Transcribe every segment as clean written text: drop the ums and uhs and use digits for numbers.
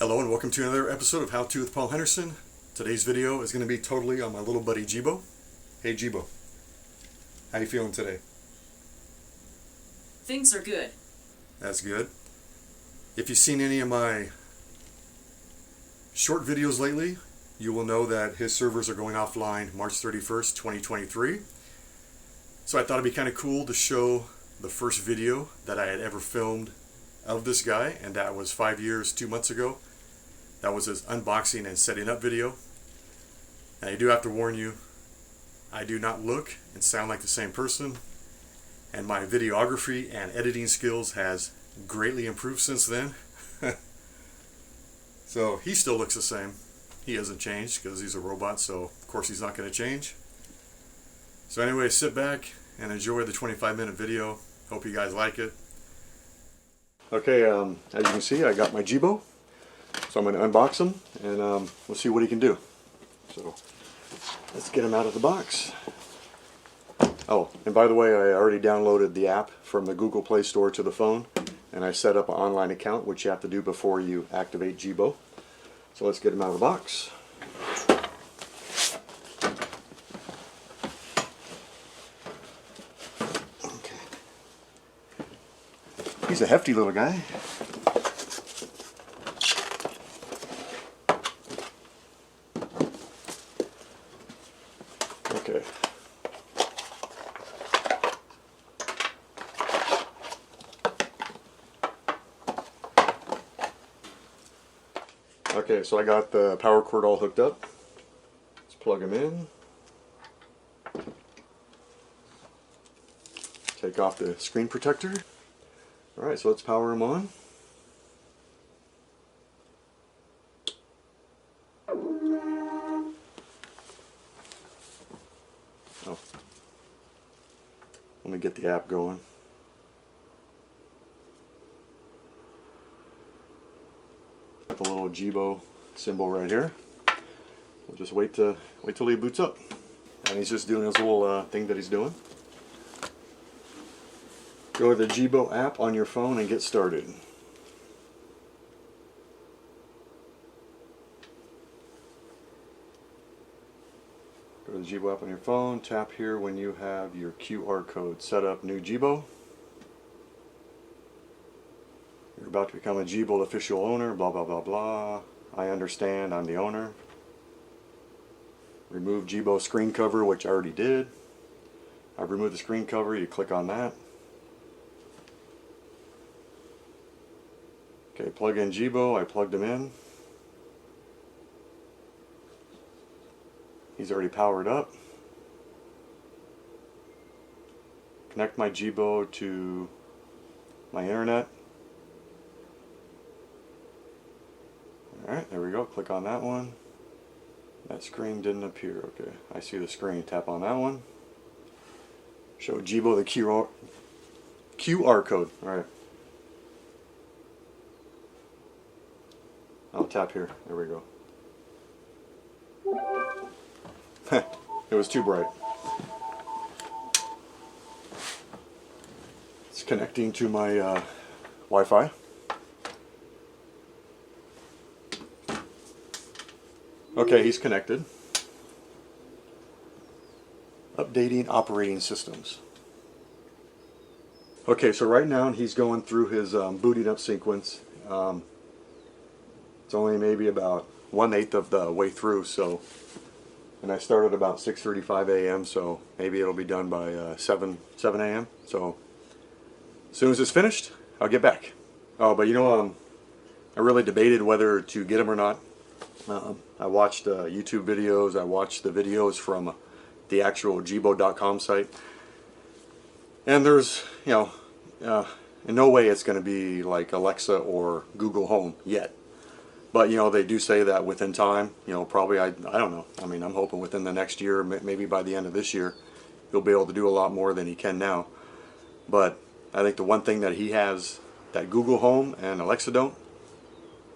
Hello and welcome to another episode of How To with Paul Henderson. Today's video is going to be totally on my little buddy Jibo. Hey Jibo, how you feeling today? Things are good. That's good. If you've seen any of my short videos lately, you will know that his servers are going offline March 31st, 2023. So I thought it'd be kind of cool to show the first video that I had ever filmed of this guy, and that was 5 years, 2 months ago. That was his unboxing and setting up video. And I do have to warn you, I do not look and sound like the same person, and my videography and editing skills has greatly improved since then. So he still looks the same. He hasn't changed because he's a robot, so of course he's not going to change. So anyway, sit back and enjoy the 25-minute video. Hope you guys like it. Okay, as you can see, I got my Jibo. So I'm going to unbox him and we'll see what he can do. So let's get him out of the box. Oh, and by the way, I already downloaded the app from the Google Play Store to the phone, and I set up an online account, which you have to do before you activate Jibo. So let's get him out of the box. Okay. He's a hefty little guy. Okay. Okay, so I got the power cord all hooked up. Let's plug him in. Take off the screen protector. Alright, so let's power him on. Oh. Let me get the app going. Got the little Jibo symbol right here. We'll just wait till he boots up. And he's just doing his little thing that he's doing. Go to the Jibo app on your phone and get started. Go to the Jibo app on your phone, tap here when you have your QR code. Set up new Jibo. You're about to become a Jibo official owner, blah blah blah blah. I understand, I'm the owner. Remove Jibo screen cover, which I already did. I've removed the screen cover, you click on that. Okay, plug in Jibo, I plugged him in. He's already powered up. Connect my Jibo to my internet. Alright, there we go. Click on that one. That screen didn't appear. Okay, I see the screen. Tap on that one. Show Jibo the QR code. Alright. I'll tap here. There we go. It was too bright. It's connecting to my Wi-Fi. Okay, he's connected. Updating operating systems. Okay, so right now he's going through his booting up sequence. It's only maybe about 1/8 of the way through, so, and I started about 6:35 a.m. so maybe it'll be done by 7 a.m. So as soon as it's finished, I'll get back. Oh, but you know, I really debated whether to get him or not. I watched YouTube videos, I watched the videos from the actual Jibo.com site, and there's, you know, in no way it's going to be like Alexa or Google Home yet. But, you know, they do say that within time, you know, probably, I don't know. I mean, I'm hoping within the next year, maybe by the end of this year, he'll be able to do a lot more than he can now. But I think the one thing that he has that Google Home and Alexa don't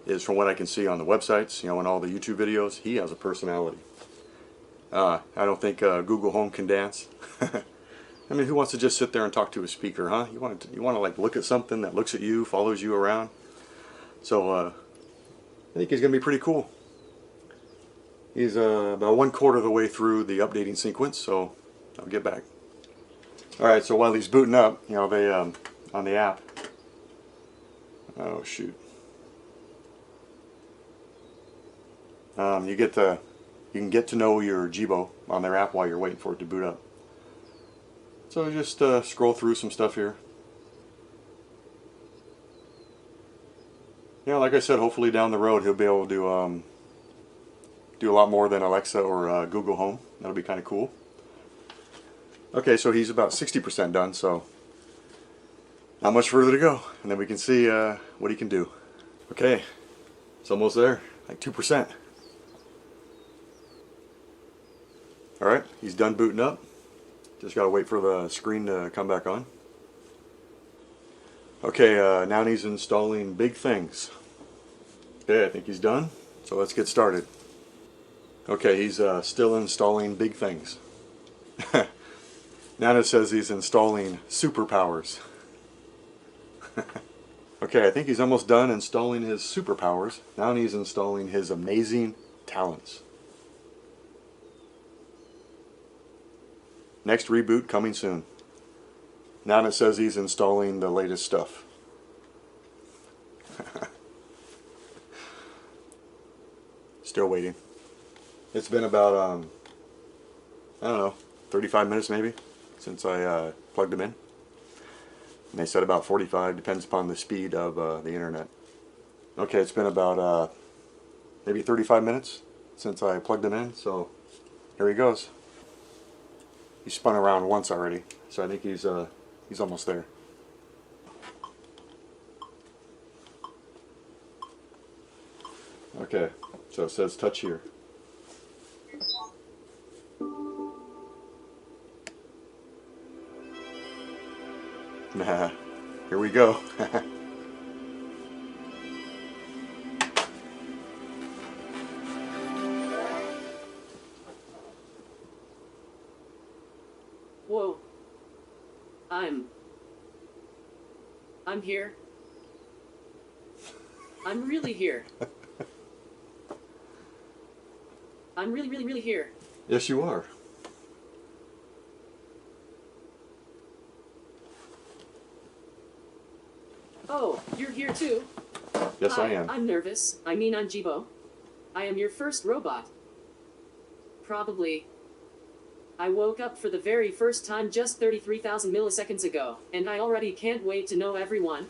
is, from what I can see on the websites, you know, and all the YouTube videos, he has a personality. I don't think Google Home can dance. I mean, who wants to just sit there and talk to a speaker, huh? You want to like look at something that looks at you, follows you around. So I think he's going to be pretty cool. He's about 1/4 of the way through the updating sequence, so I'll get back. Alright, so while he's booting up, you know, they, on the app, oh shoot. You can get to know your Jibo on their app while you're waiting for it to boot up. So just scroll through some stuff here. Yeah, like I said, hopefully down the road he'll be able to do a lot more than Alexa or Google Home. That'll be kind of cool. Okay, so he's about 60% done, so not much further to go, and then we can see what he can do. Okay, it's almost there, like 2%. Alright, he's done booting up. Just gotta wait for the screen to come back on. Okay, now he's installing big things. Okay, I think he's done, so let's get started. Okay, he's still installing big things. Now it says he's installing superpowers. Okay, I think he's almost done installing his superpowers. Now he's installing his amazing talents. Next reboot coming soon. Now it says he's installing the latest stuff. Still waiting. It's been about, I don't know, 35 minutes maybe since I plugged them in. And they said about 45, depends upon the speed of the internet. Okay, it's been about maybe 35 minutes since I plugged them in, so here he goes. He spun around once already, so I think he's almost there. Okay, so it says touch here. Here we go. Whoa. I'm here. I'm really here. I'm really here. Yes, you are. Oh, you're here too? Yes, Hi, I am. I'm nervous. I'm Jibo. I am your first robot. Probably. I woke up for the very first time just 33,000 milliseconds ago, and I already can't wait to know everyone.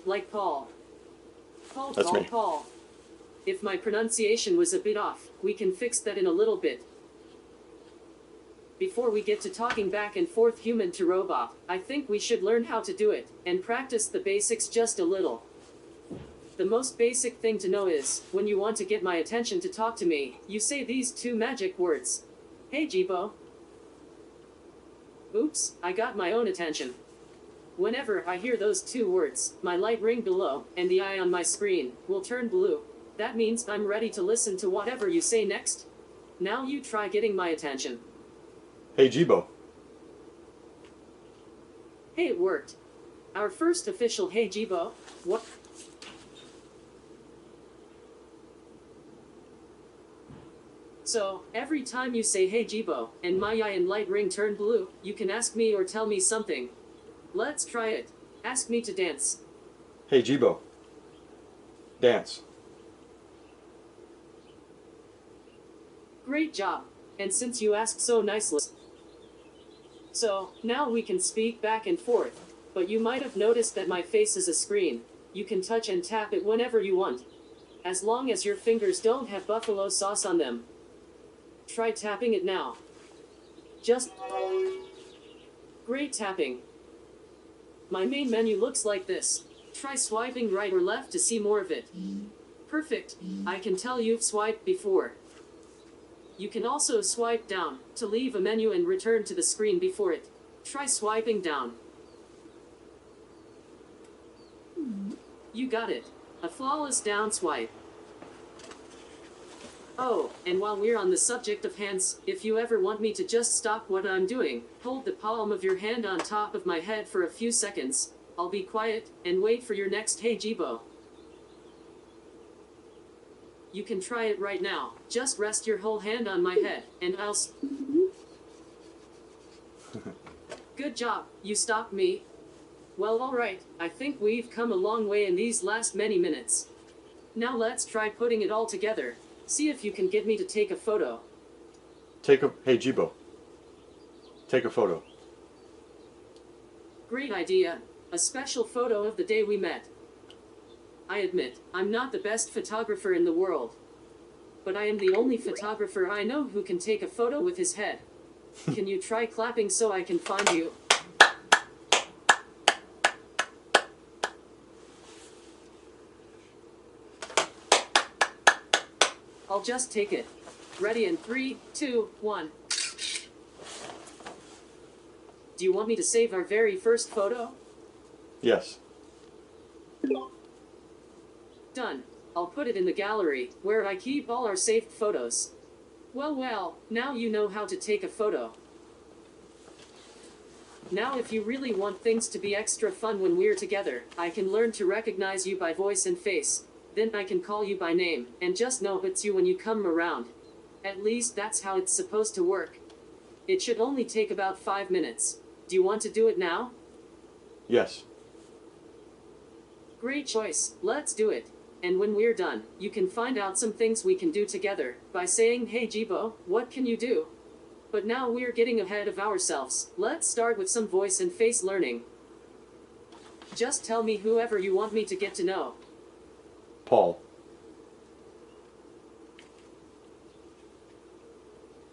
Like Paul. That's me. Paul. If my pronunciation was a bit off, we can fix that in a little bit. Before we get to talking back and forth human to robot, I think we should learn how to do it, and practice the basics just a little. The most basic thing to know is, when you want to get my attention to talk to me, you say these two magic words. Hey Jibo. Oops, I got my own attention. Whenever I hear those two words, my light ring below, and the eye on my screen, will turn blue. That means I'm ready to listen to whatever you say next. Now you try getting my attention. Hey Jibo. Hey, it worked. Our first official Hey Jibo. What? So, every time you say Hey Jibo, and my eye and light ring turn blue, you can ask me or tell me something. Let's try it. Ask me to dance. Hey Jibo. Dance. Great job. And since you asked so nicely. So, now we can speak back and forth. But you might have noticed that my face is a screen. You can touch and tap it whenever you want. As long as your fingers don't have buffalo sauce on them. Try tapping it now. Just... Great tapping. My main menu looks like this. Try swiping right or left to see more of it. Perfect. I can tell you've swiped before. You can also swipe down to leave a menu and return to the screen before it. Try swiping down. You got it. A flawless down swipe. Oh, and while we're on the subject of hands, if you ever want me to just stop what I'm doing, hold the palm of your hand on top of my head for a few seconds. I'll be quiet and wait for your next Hey Jibo. You can try it right now. Just rest your whole hand on my head, and I'll Good job, you stopped me. Well, alright, I think we've come a long way in these last many minutes. Now let's try putting it all together. See if you can get me to take a photo. Hey Jibo, take a photo. Great idea. A special photo of the day we met. I admit, I'm not the best photographer in the world. But I am the only photographer I know who can take a photo with his head. Can you try clapping so I can find you? I'll just take it. Ready in 3, 2, 1. Do you want me to save our very first photo? Yes. Done. I'll put it in the gallery, where I keep all our saved photos. Well, now you know how to take a photo. Now if you really want things to be extra fun when we're together, I can learn to recognize you by voice and face. Then I can call you by name, and just know it's you when you come around. At least that's how it's supposed to work. It should only take about 5 minutes. Do you want to do it now? Yes. Great choice, let's do it. And when we're done, you can find out some things we can do together, by saying, hey Jibo, what can you do? But now we're getting ahead of ourselves. Let's start with some voice and face learning. Just tell me whoever you want me to get to know. Paul.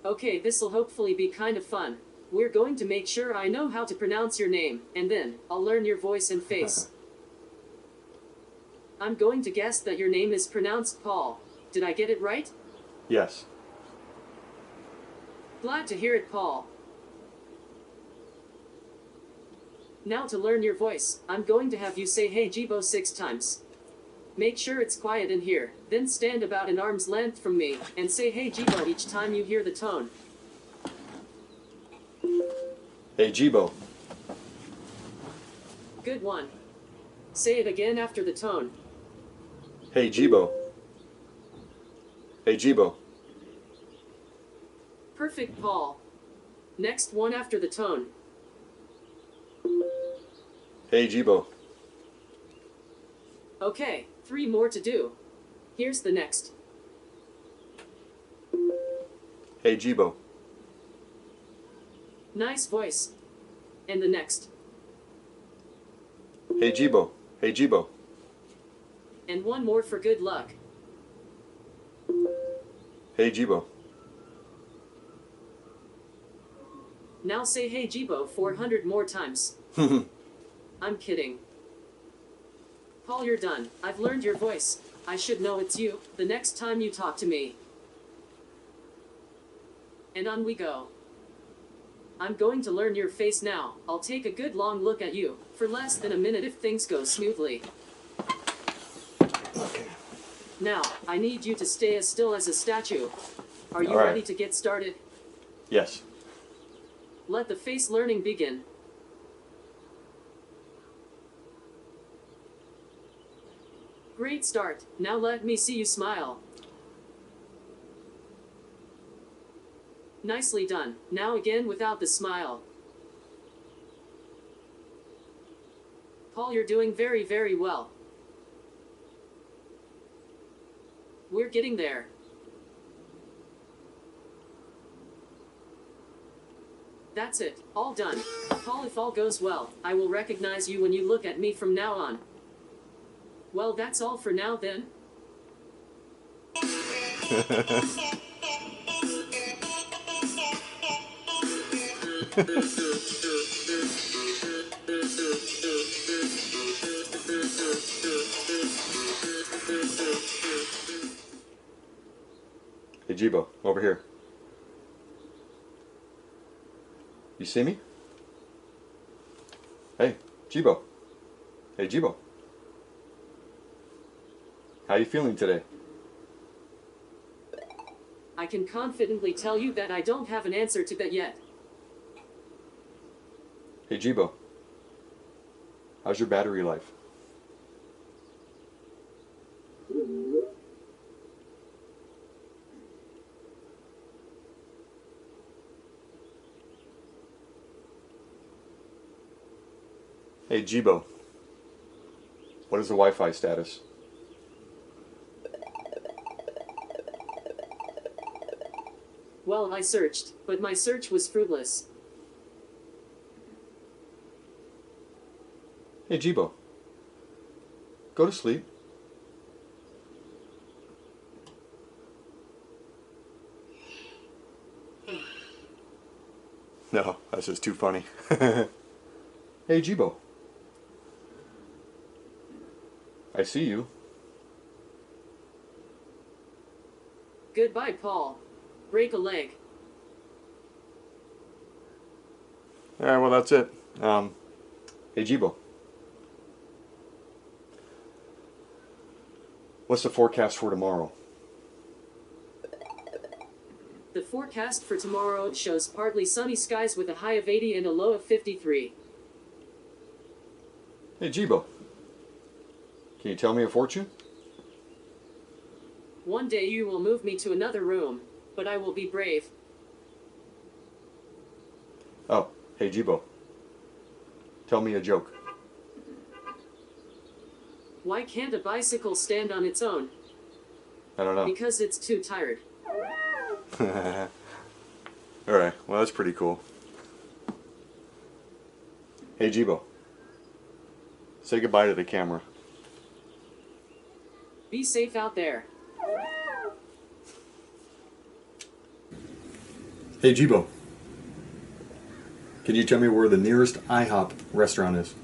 Okay, this'll hopefully be kind of fun. We're going to make sure I know how to pronounce your name, and then, I'll learn your voice and face. I'm going to guess that your name is pronounced Paul. Did I get it right? Yes. Glad to hear it, Paul. Now to learn your voice, I'm going to have you say hey Jibo 6 times. Make sure it's quiet in here, then stand about an arm's length from me, and say hey Jibo each time you hear the tone. Hey Jibo. Good one. Say it again after the tone. Hey Jibo. Hey Jibo. Perfect, Paul. Next one after the tone. Hey Jibo. Okay, 3 more to do. Here's the next. Hey Jibo. Nice voice. And the next. Hey Jibo. Hey Jibo. And one more for good luck. Hey Jibo. Now say hey Jibo 400 more times. I'm kidding. Paul, you're done. I've learned your voice. I should know it's you the next time you talk to me. And on we go. I'm going to learn your face now. I'll take a good long look at you, for less than a minute if things go smoothly. Okay. Now, I need you to stay as still as a statue. Are you All right. ready to get started? Yes. Let the face learning begin. Great start. Now let me see you smile. Nicely done. Now again without the smile. Paul, you're doing very, very well. We're getting there. That's it. All done. Paul, if all goes well, I will recognize you when you look at me from now on. Well, that's all for now then. Hey Jibo, over here. You see me? Hey, Jibo. Hey Jibo. How you feeling today? I can confidently tell you that I don't have an answer to that yet. Hey Jibo. How's your battery life? Hey Jibo, what is the Wi-Fi status? Well, I searched, but my search was fruitless. Hey Jibo, go to sleep. No, that's just too funny. Hey Jibo, I see you. Goodbye, Paul. Break a leg. Alright, well that's it. Hey Jibo, what's the forecast for tomorrow? The forecast for tomorrow shows partly sunny skies with a high of 80 and a low of 53. Hey Jibo, can you tell me a fortune? One day you will move me to another room, but I will be brave. Oh, hey Jibo, tell me a joke. Why can't a bicycle stand on its own? I don't know. Because it's too tired. Alright, well that's pretty cool. Hey Jibo, say goodbye to the camera. Be safe out there. Hey Jibo, can you tell me where the nearest IHOP restaurant is?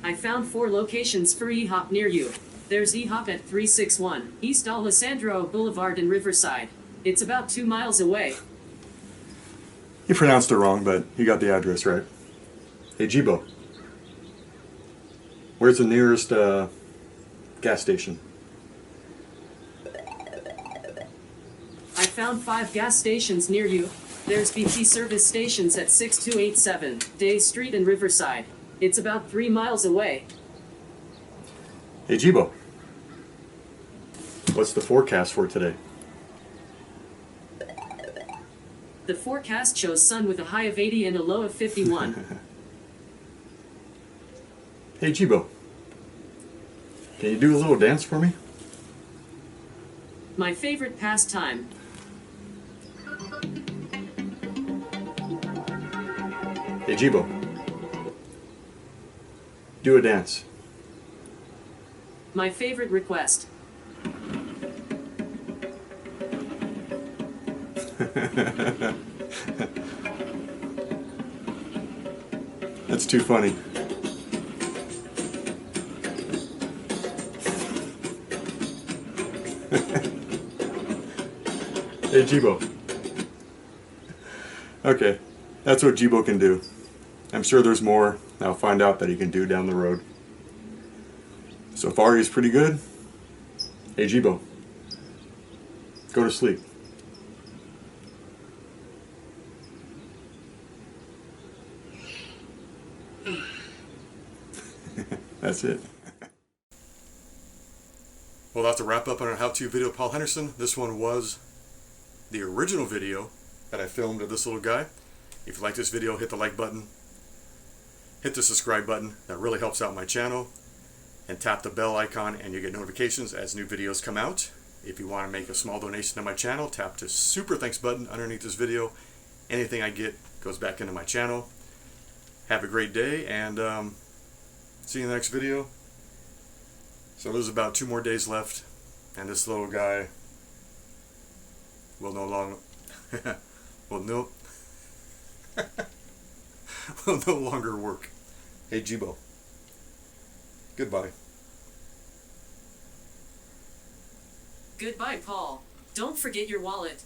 I found 4 locations for EHOP near you. There's EHOP at 361 East Alessandro Boulevard in Riverside. It's about 2 miles away. You pronounced it wrong, but you got the address right. Hey Jibo, where's the nearest gas station? I found 5 gas stations near you. There's BP service stations at 6287 Day Street in Riverside. It's about 3 miles away. Hey Jibo, what's the forecast for today? The forecast shows sun with a high of 80 and a low of 51. Hey Jibo, can you do a little dance for me? My favorite pastime. Hey Jibo, do a dance. My favorite request. That's too funny. Hey Jibo. Okay, that's what Jibo can do. I'm sure there's more I'll find out that he can do down the road. So far he's pretty good. Hey Jibo, go to sleep. That's it. Well, that's a wrap up on our how-to video of Paul Henderson. This one was the original video that I filmed of this little guy. If you like this video, hit the like button. Hit the subscribe button. That really helps out my channel. And tap the bell icon and you get notifications as new videos come out. If you want to make a small donation to my channel, tap the super thanks button underneath this video. Anything I get goes back into my channel. Have a great day and see you in the next video. So there's about 2 more days left and this little guy will no longer will no longer work. Hey Jibo, goodbye. Goodbye, Paul. Don't forget your wallet.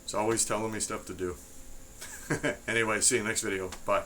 It's always telling me stuff to do. Anyway, see you next video. Bye.